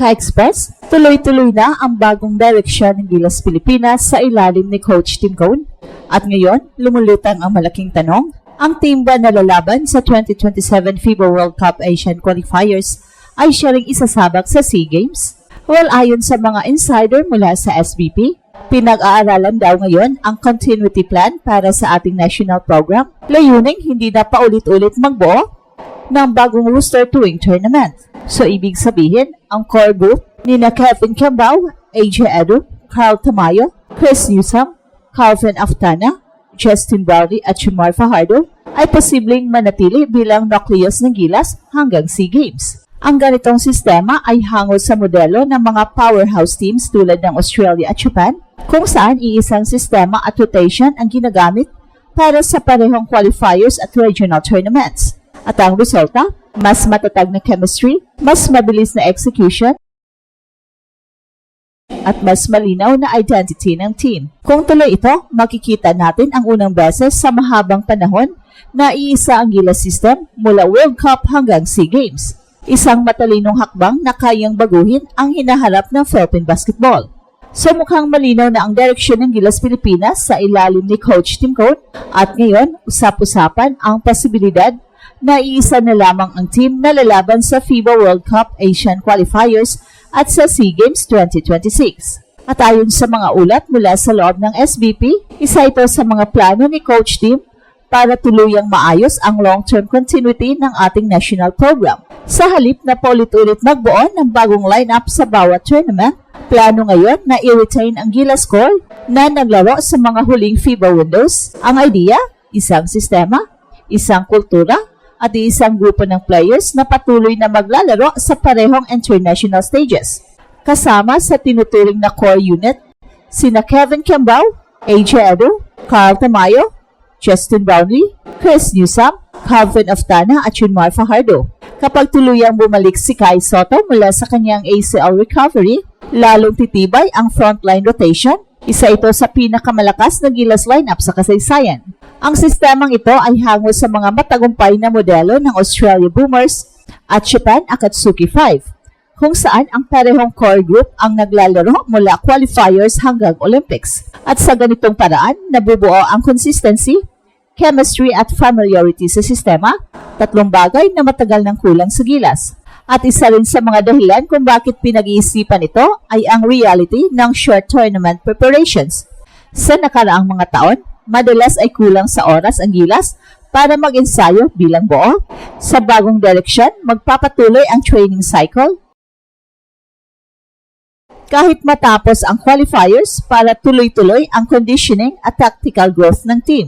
Ka-Express, tuloy-tuloy na ang bagong direksyon ng Gilas Pilipinas sa ilalim ni Coach Tim Cone. At ngayon, lumulutang ang malaking tanong, ang team ba na lalaban sa 2027 FIBA World Cup Asian Qualifiers ay siya ring isasabak sa SEA Games? Well, ayon sa mga insider mula sa SBP, pinag-aaralan daw ngayon ang continuity plan para sa ating national program, layuning hindi na paulit-ulit magbuo ng bagong roster tuwing tournament. So, ibig sabihin, ang core group ni Kevin Cambao, AJ Edu, Carl Tamayo, Chris Newsome, Calvin Aftana, Justin Brownlee at Jomar Fajardo ay posibleng manatili bilang nucleus ng Gilas hanggang SEA Games. Ang ganitong sistema ay hango sa modelo ng mga powerhouse teams tulad ng Australia at Japan, kung saan iisang sistema at rotation ang ginagamit para sa parehong qualifiers at regional tournaments. At ang resulta, mas matatag na chemistry, mas mabilis na execution, at mas malinaw na identity ng team. Kung tuloy ito, makikita natin ang unang beses sa mahabang panahon na iisa ang Gilas system mula World Cup hanggang SEA Games. Isang matalinong hakbang na kayang baguhin ang hinaharap ng Philippine basketball. So mukhang malinaw na ang direksyon ng Gilas Pilipinas sa ilalim ni Coach Tim Cone at ngayon, usap-usapan ang posibilidad na iisa na lamang ang team na lalaban sa FIBA World Cup Asian Qualifiers at sa SEA Games 2026. At ayon sa mga ulat mula sa loob ng SBP, isa ito sa mga plano ni Coach Tim para tuluyang maayos ang long-term continuity ng ating national program. Sa halip na paulit-ulit magbuo ng bagong lineup sa bawat tournament, plano ngayon na i-retain ang Gilas core na naglaro sa mga huling FIBA windows. Ang idea, isang sistema, isang kultura, at isang grupo ng players na patuloy na maglalaro sa parehong international stages. Kasama sa tinuturing na core unit, sina Kevin Cambao, AJ Edu, Carl Tamayo, Justin Brownlee, Chris Newsome, Calvin Aftana at Jomar Fajardo. Kapag tuluyang bumalik si Kai Soto mula sa kanyang ACL recovery, lalong titibay ang frontline rotation. Isa ito sa pinakamalakas na Gilas lineup sa kasaysayan. Ang sistemang ito ay hango sa mga matagumpay na modelo ng Australia Boomers at Japan Akatsuki 5, kung saan ang parehong core group ang naglalaro mula qualifiers hanggang Olympics. At sa ganitong paraan, nabubuo ang consistency, chemistry at familiarity sa sistema, tatlong bagay na matagal nang kulang sa Gilas. At isa rin sa mga dahilan kung bakit pinag-iisipan ito ay ang reality ng short tournament preparations. Sa nakaraang mga taon, madalas ay kulang sa oras ang Gilas para mag-ensayo bilang buo. Sa bagong direksyon, magpapatuloy ang training cycle kahit matapos ang qualifiers para tuloy-tuloy ang conditioning at tactical growth ng team.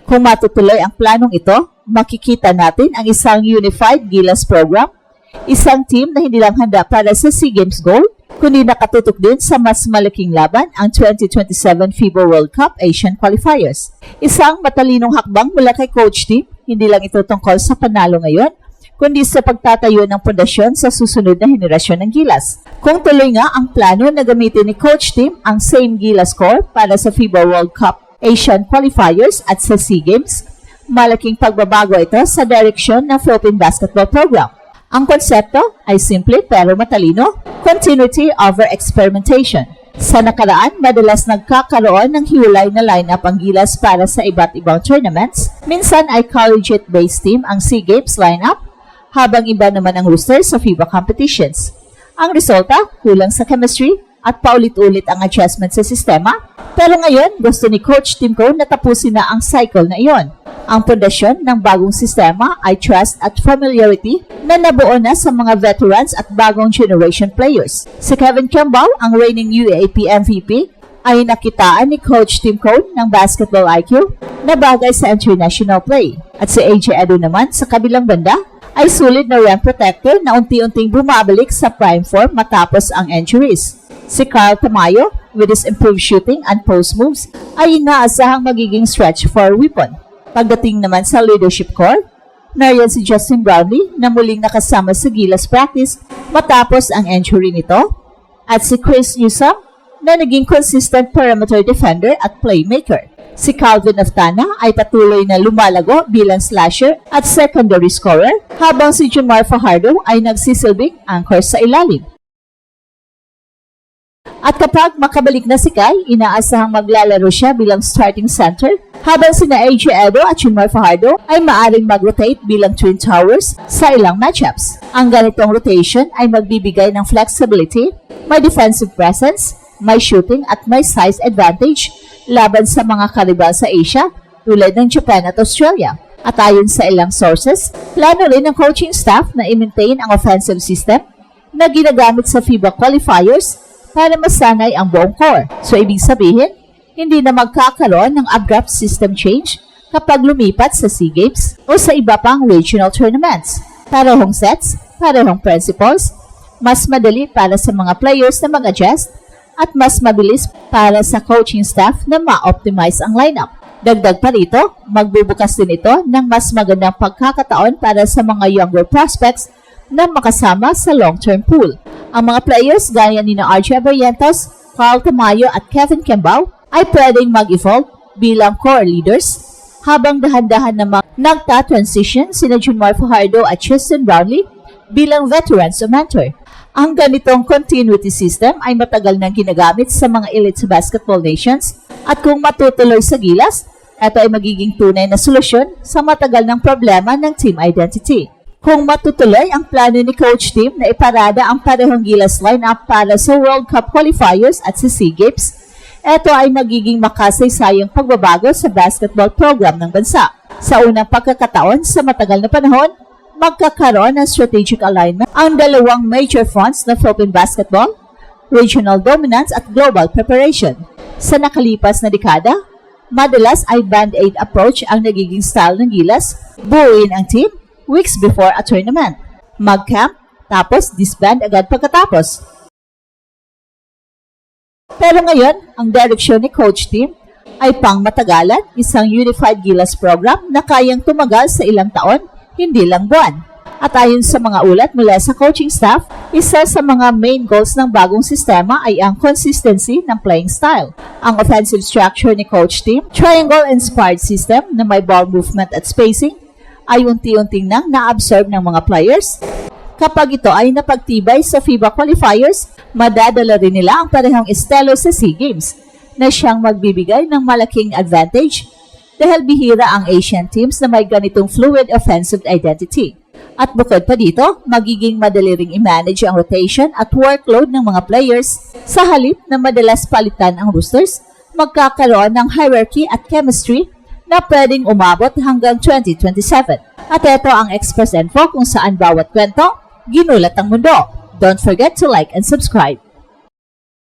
Kung matutuloy ang planong ito, makikita natin ang isang unified Gilas program, isang team na hindi lang handa para sa SEA Games gold, kundi nakatutok din sa mas malaking laban ang 2027 FIBA World Cup Asian Qualifiers. Isang matalinong hakbang mula kay Coach Tim, hindi lang ito tungkol sa panalo ngayon, kundi sa pagtatayo ng pundasyon sa susunod na henerasyon ng Gilas. Kung tuloy nga ang plano na gamitin ni Coach Tim ang same Gilas core para sa FIBA World Cup Asian Qualifiers at sa SEA Games, malaking pagbabago ito sa direksyon ng Philippine basketball program. Ang konsepto ay simple pero matalino, continuity over experimentation. Sa nakaraan, madalas nagkakaroon ng hiwalay na lineup ang Gilas para sa iba't ibang tournaments. Minsan ay collegiate-based team ang SEA Games lineup, habang iba naman ang roster sa FIBA competitions. Ang resulta, kulang sa chemistry at paulit-ulit ang adjustment sa sistema. Pero ngayon, gusto ni Coach Tim Cone na tapusin na ang cycle na iyon. Ang pundasyon ng bagong sistema ay trust at familiarity na nabuo na sa mga veterans at bagong generation players. Si Kevin Cambao, ang reigning UAAP MVP, ay nakitaan ni Coach Tim Cone ng basketball IQ na bagay sa international play. At si AJ Edu naman sa kabilang banda ay sulit na rim protector na unti-unting bumabalik sa prime form matapos ang injuries. Si Carl Tamayo, with his improved shooting and post moves, ay inaasahang magiging stretch for weapon. Pagdating naman sa leadership core, nariyan si Justin Brownlee na muling nakasama sa Gilas practice matapos ang injury nito, at si Chris Newsome na naging consistent perimeter defender at playmaker. Si Calvin Aftana ay patuloy na lumalago bilang slasher at secondary scorer, habang si Jomar Fajardo ay nagsisilbing anchor sa ilalim. At kapag makabalik na si Kai, inaasahang maglalaro siya bilang starting center, habang sina AJ Edo at Junmar Fajardo ay maaring mag-rotate bilang Twin Towers sa ilang matchups. Ang ganitong rotation ay magbibigay ng flexibility, may defensive presence, may shooting at may size advantage laban sa mga karibal sa Asia tulad ng Japan at Australia. At ayon sa ilang sources, plano rin ng coaching staff na i-maintain ang offensive system na ginagamit sa FIBA qualifiers para masanay ang buong core. So ibig sabihin, hindi na magkakaroon ng abrupt system change kapag lumipat sa SEA Games o sa iba pang regional tournaments. Parehong sets, parehong principles, mas madali para sa mga players na mag-adjust at mas mabilis para sa coaching staff na ma-optimize ang lineup. Dagdag pa rito, magbubukas din ito ng mas magandang pagkakataon para sa mga younger prospects na makasama sa long-term pool. Ang mga players gaya ni RJ Barrientos, Carl Tamayo at Kevin Kembao ay pwedeng mag-evolve bilang core leaders habang dahan-dahan na nagta-transition sina Junmar Fajardo at Tristan Brownlee bilang veterans o mentor. Ang ganitong continuity system ay matagal nang ginagamit sa mga elite basketball nations at kung matutuloy sa gilas, ito ay magiging tunay na solusyon sa matagal ng problema ng team identity. Kung matutuloy ang plano ni Coach Tim na iparada ang parehong gilas lineup para sa World Cup qualifiers at sa SEA Games, ito ay magiging makasaysayang pagbabago sa basketball program ng bansa. Sa unang pagkakataon sa matagal na panahon, magkakaroon ng strategic alignment ang dalawang major fronts ng Philippine basketball, regional dominance at global preparation. Sa nakalipas na dekada, madalas ay band-aid approach ang nagiging style ng gilas, buuin ang team weeks before a tournament, mag-camp, tapos disband agad pagkatapos. Pero ngayon, ang direksyon ni Coach Tim ay pang matagalan, isang unified gilas program na kayang tumagal sa ilang taon, hindi lang buwan. At ayon sa mga ulat mula sa coaching staff, isa sa mga main goals ng bagong sistema ay ang consistency ng playing style. Ang offensive structure ni Coach Tim, triangle-inspired system na may ball movement at spacing, ay unti-unting nang na-absorb ng mga players. Kapag ito ay napagtibay sa FIBA qualifiers, madadala rin nila ang parehong estilo sa SEA Games na siyang magbibigay ng malaking advantage dahil bihira ang Asian teams na may ganitong fluid offensive identity. At bukod pa dito, magiging madali ring i-manage ang rotation at workload ng mga players sa halip na madalas palitan ang rosters, magkakaroon ng hierarchy at chemistry na pwedeng umabot hanggang 2027. At ito ang Express Info kung saan bawat kwento, ginulat ang mundo. Don't forget to like and subscribe.